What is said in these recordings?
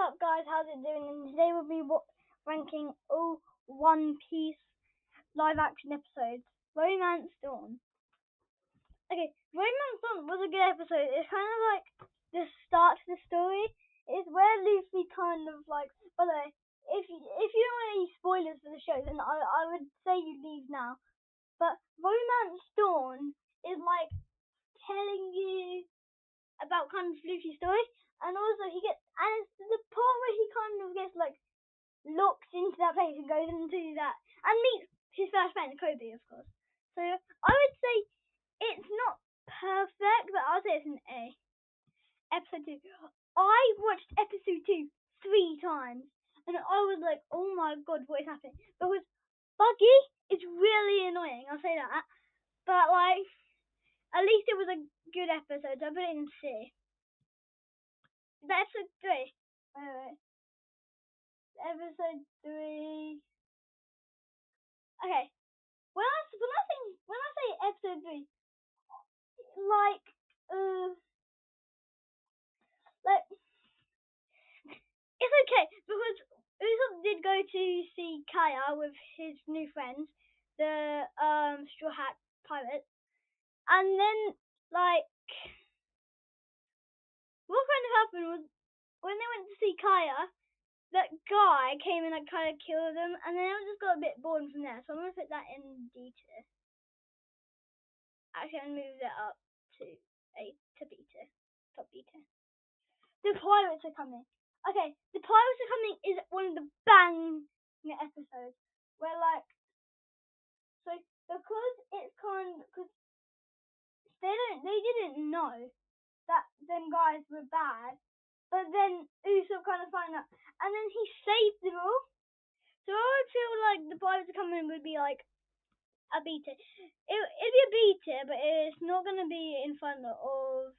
up, guys? How's it doing? And today we'll be ranking all One Piece live action episodes. Romance Dawn. Okay, Romance Dawn was a good episode. It's kind of like the start to the story. It's where Luffy kind of like. By the way, if you don't want any spoilers for the show, then I would say you leave now. But Romance Dawn is like telling you about kind of Luffy's story, and also it's the part where he kind of gets like locked into that place and goes into that and meets his first friend, Kobe, of course. So I would say it's not perfect, but I'll say it's an A. Episode 2. I watched episode 2 3 times, and I was like, oh my god, what is happening? Because Buggy is really annoying, I'll say that. But like, at least it was a good episode, so I put it in C. Episode 3. Episode 3. Okay. When I say episode 3, like it's okay because Usopp did go to see Kaya with his new friends, the Straw Hat Pirates, and then like what kind of happened was when they went to see Kaya, that guy came and like kind of killed them, and then I just got a bit bored from there. So I'm gonna put that in D tier. Actually, I'm gonna move that up to B tier, top B tier. The pirates are coming. Okay, the pirates are coming is one of the bang episodes where like because it's because they didn't know that them guys were bad. But then Usopp kind of found out, and then he saved them all. So I would feel like the pirates are coming would be like a B tier. It'd be a B tier, but it's not gonna be in front of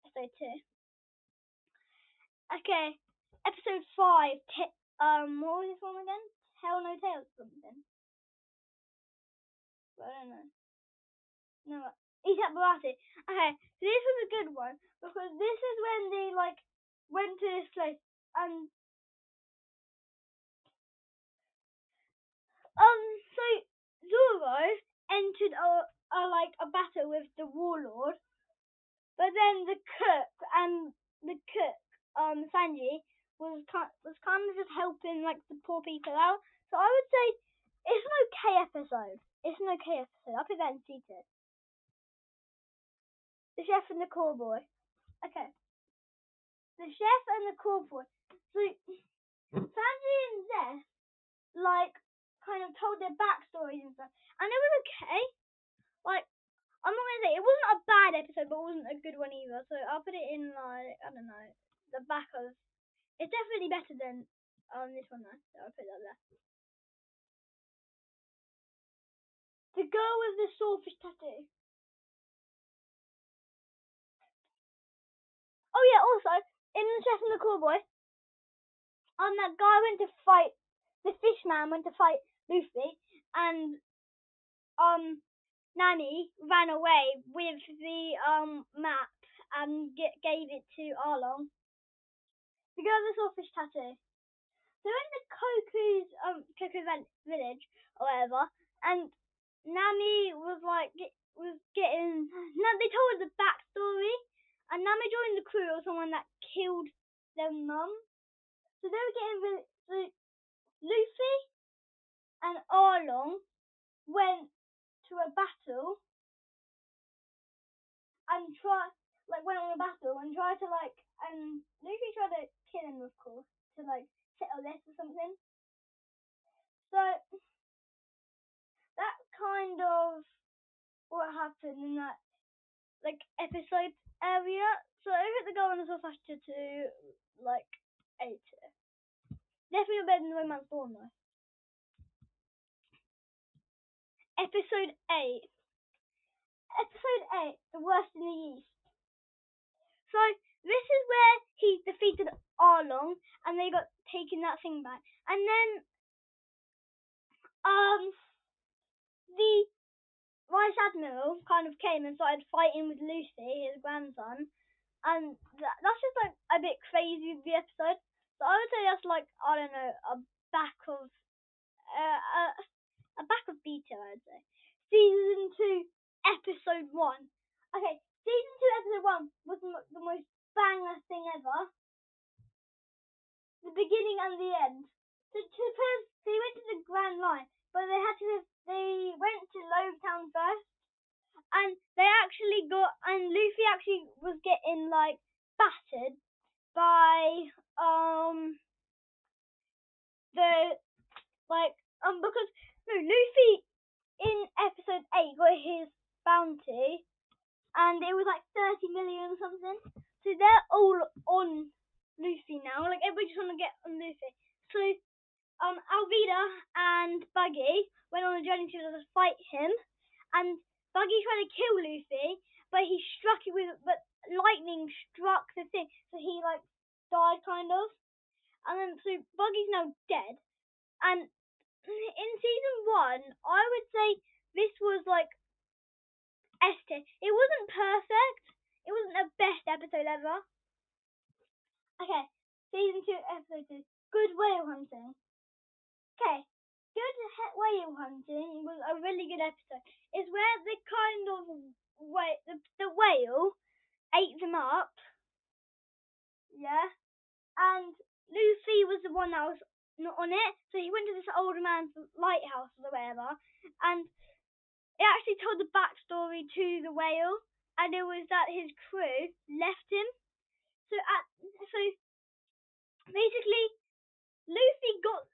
episode 2. Okay, episode 5. What was this one again? Hell No Tales something. I don't know. No, Isaac Barati. Okay, so this was a good one because this is when they like went to this place and so Zoro entered a battle with the warlord, but then the cook Sanji was kind of just helping like the poor people out. So I would say it's an okay episode. I'll put that in C tier. The chef and the cowboy. Okay. The chef and the cowboy. So Sanji and Zeth like kind of told their backstories and stuff, and it was okay. Like I'm not gonna say it wasn't a bad episode, but it wasn't a good one either. So I'll put it in like I don't know the back of. It's definitely better than this one though. So I'll put that there. The girl with the swordfish tattoo. Oh yeah, also in the Chef and the Cowboy, that guy went to fight the fish man went to fight Luffy, and Nami ran away with the map and gave it to Arlong. The girl with the swordfish tattoo. So in the Koku village or whatever, and Nami was like getting. No, they told her the backstory, and Nami joined the crew of someone that killed their mum. So they were getting so Luffy and Arlong went to a battle and went on a battle and tried to and Luffy tried to kill him, of course, to settle this or something. So that's kind of what happened in that episode area. So I hit the goal on the Soul Faster to 8. Definitely better than Romance Dawn though. Episode 8. Episode 8, The Worst in the East. So this is where he defeated Arlong and they got taken that thing back. And then the Vice Admiral kind of came and started fighting with Luffy, his grandson. And that's just a bit crazy. Luffy episode. So I would say that's like, I don't know, a back of a back of Beta, I'd say. Season 2, episode 1. Okay, season 2, episode 1 was the most banger thing ever. The beginning and the end. So they went to the Grand Line, but they went to Lowtown first, and Luffy actually was getting like battered by because no, Luffy in episode 8 got his bounty, and it was like 30 million or something. So they're all on Luffy now. Like everybody just want to get on Luffy. So Alvida and Buggy went on a journey to fight him, and Buggy tried to kill Luffy, but lightning struck the thing, so he like died kind of. And then so Buggy's now dead. And in season 1, I would say this was like S tier. It wasn't perfect. It wasn't the best episode ever. Okay, season 2, episode 2. Good whale hunting. Okay, good whale hunting was a really good episode. It's where the kind of the whale ate them up. Yeah, and Luffy was the one that was not on it, so he went to this old man's lighthouse or whatever, and it actually told the backstory to the whale, and it was that his crew left him. So basically, Luffy got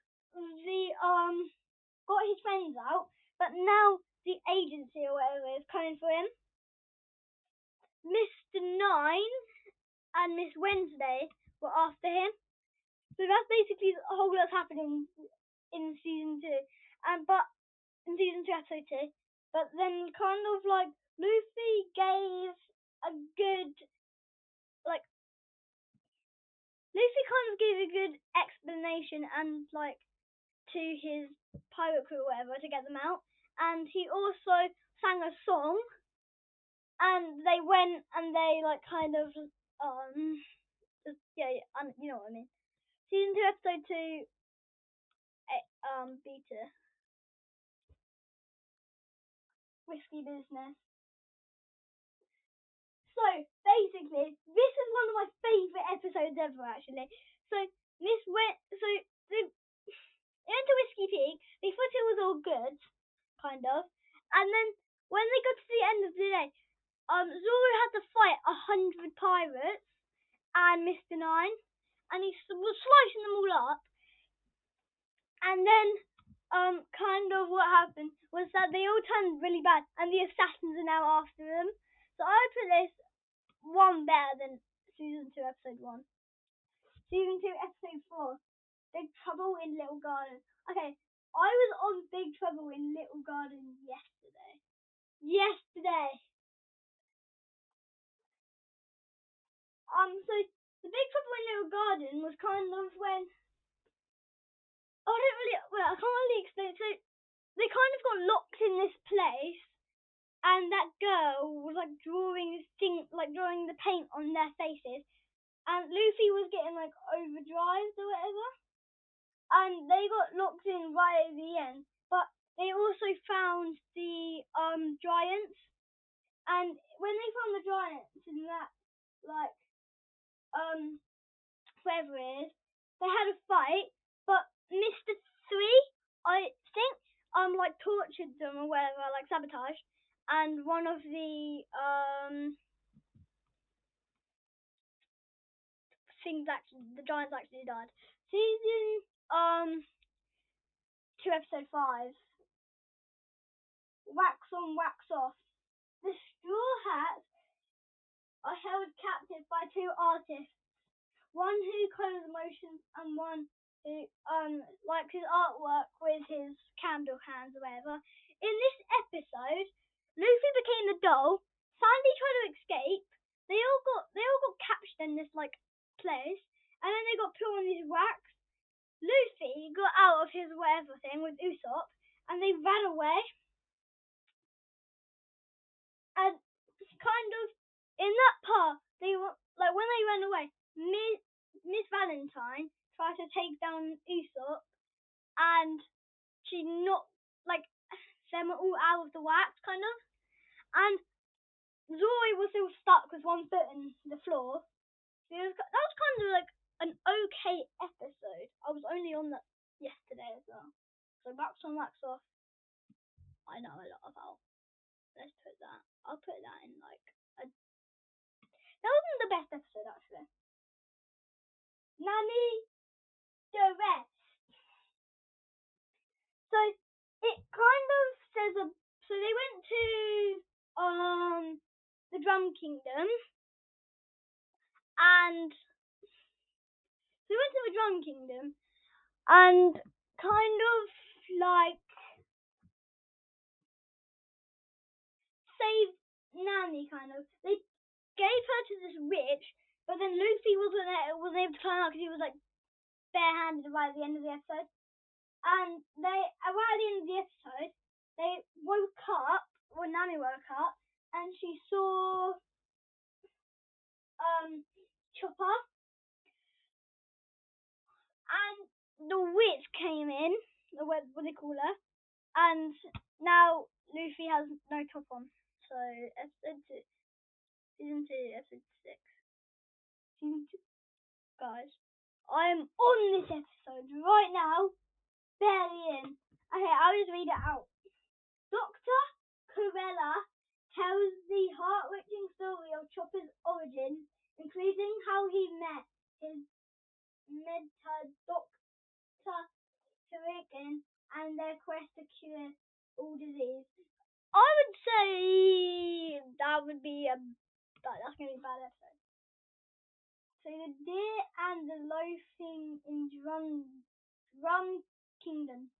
his friends out, but now the agency or whatever is coming for him. Mr. Nine and Miss Wednesday were after him. So that's basically the whole lot's happening in season 2. But in season 2, episode 2. But then kind of like Luffy gave a good explanation and like to his pirate crew or whatever to get them out. And he also sang a song, and they went and they like kind of you know what I mean. Season 2, episode 2, Beta. Risky business. So basically, this is one of my favourite episodes ever. Actually, so they went to Whiskey Peak. They thought it was all good, kind of, and then when they got to the end of the day, Zoro had to fight 100 pirates and Mr. Nine, and he was slicing them all up. And then, kind of what happened was that they all turned really bad, and the assassins are now after them. So I would put this one better than season 2, episode 1. Season 2, episode 4. Big Trouble in Little Garden. Okay, I was on Big Trouble in Little Garden yesterday. So the Big Trouble in Little Garden was kind of when I can't really explain. So they kind of got locked in this place, and that girl was like drawing the paint on their faces, and Luffy was getting like overdrive or whatever, and they got locked in right at the end. But they also found the giants, and when they found the giants in that whatever it is, they had a fight, but Mr. 3, I think, tortured them or whatever, like sabotage, and one of the the giants actually died. Season 2, episode 5. Wax on, wax off. The Straw Hats are held captive by 2 artists. One who colours motions and one who likes his artwork with his candle hands or whatever. In this episode, Luffy became the doll. Sandy tried to escape. They all got captured in this place, and then they got put on this wax. Luffy got out of his whatever thing with Usopp, and they ran away. And kind of in that part, they were like when they ran away. Miss Valentine tries to take down Usopp, and she knocked them all out of the wax, kind of. And Zoro was still stuck with one foot in the floor. So that was kind of like an okay episode. I was only on that yesterday as well. So Wax on Wax Off, I know a lot about. Let's put that. I'll put that in that wasn't the best episode actually. Nami the rest. So it kind of says so they went to the Drum Kingdom, and they went to the Drum Kingdom and kind of like saved Nami, kind of. They gave her to this witch, but then Luffy wasn't able to climb out because he was like barehanded by the end of the episode. And right at the end of the episode, they woke up, when Nami woke up, and she saw Chopper, and the witch came in, what do they call her, and now Luffy has no top on. So episode 2, season 2, episode 6. Season 2. Guys, I am on this episode right now, barely in. Okay, I'll just read it out. Dr. Corella tells the heart-wrenching story of Chopper's origin, including how he met his mentor, Dr. Kurikan, and their quest to cure all disease. I would say that would be that's going to be a bad episode. So the deer and the loafing in Drum Kingdom.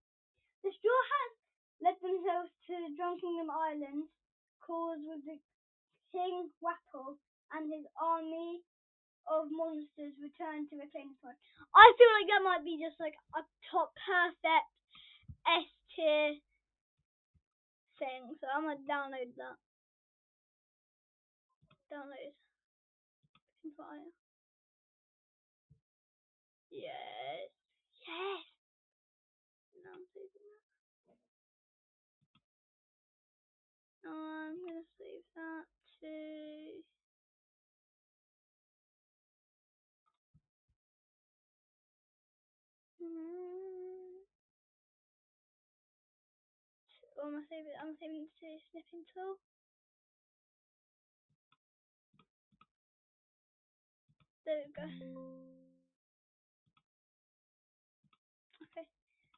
The Straw Hats led themselves to the Drum Kingdom Islands, caused with the King Wapol and his army of monsters returned to reclaim the throne. I feel like that might be just like a top perfect S tier thing, so I'm gonna download that. Download. Fire. Yes. Yes. No, I'm saving that. I'm gonna save that too. Oh, I'm saving it to Snipping Tool. There we go. Okay.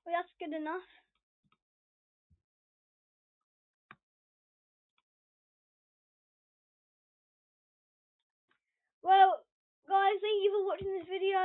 Well, that's good enough. Well, guys, thank you for watching this video.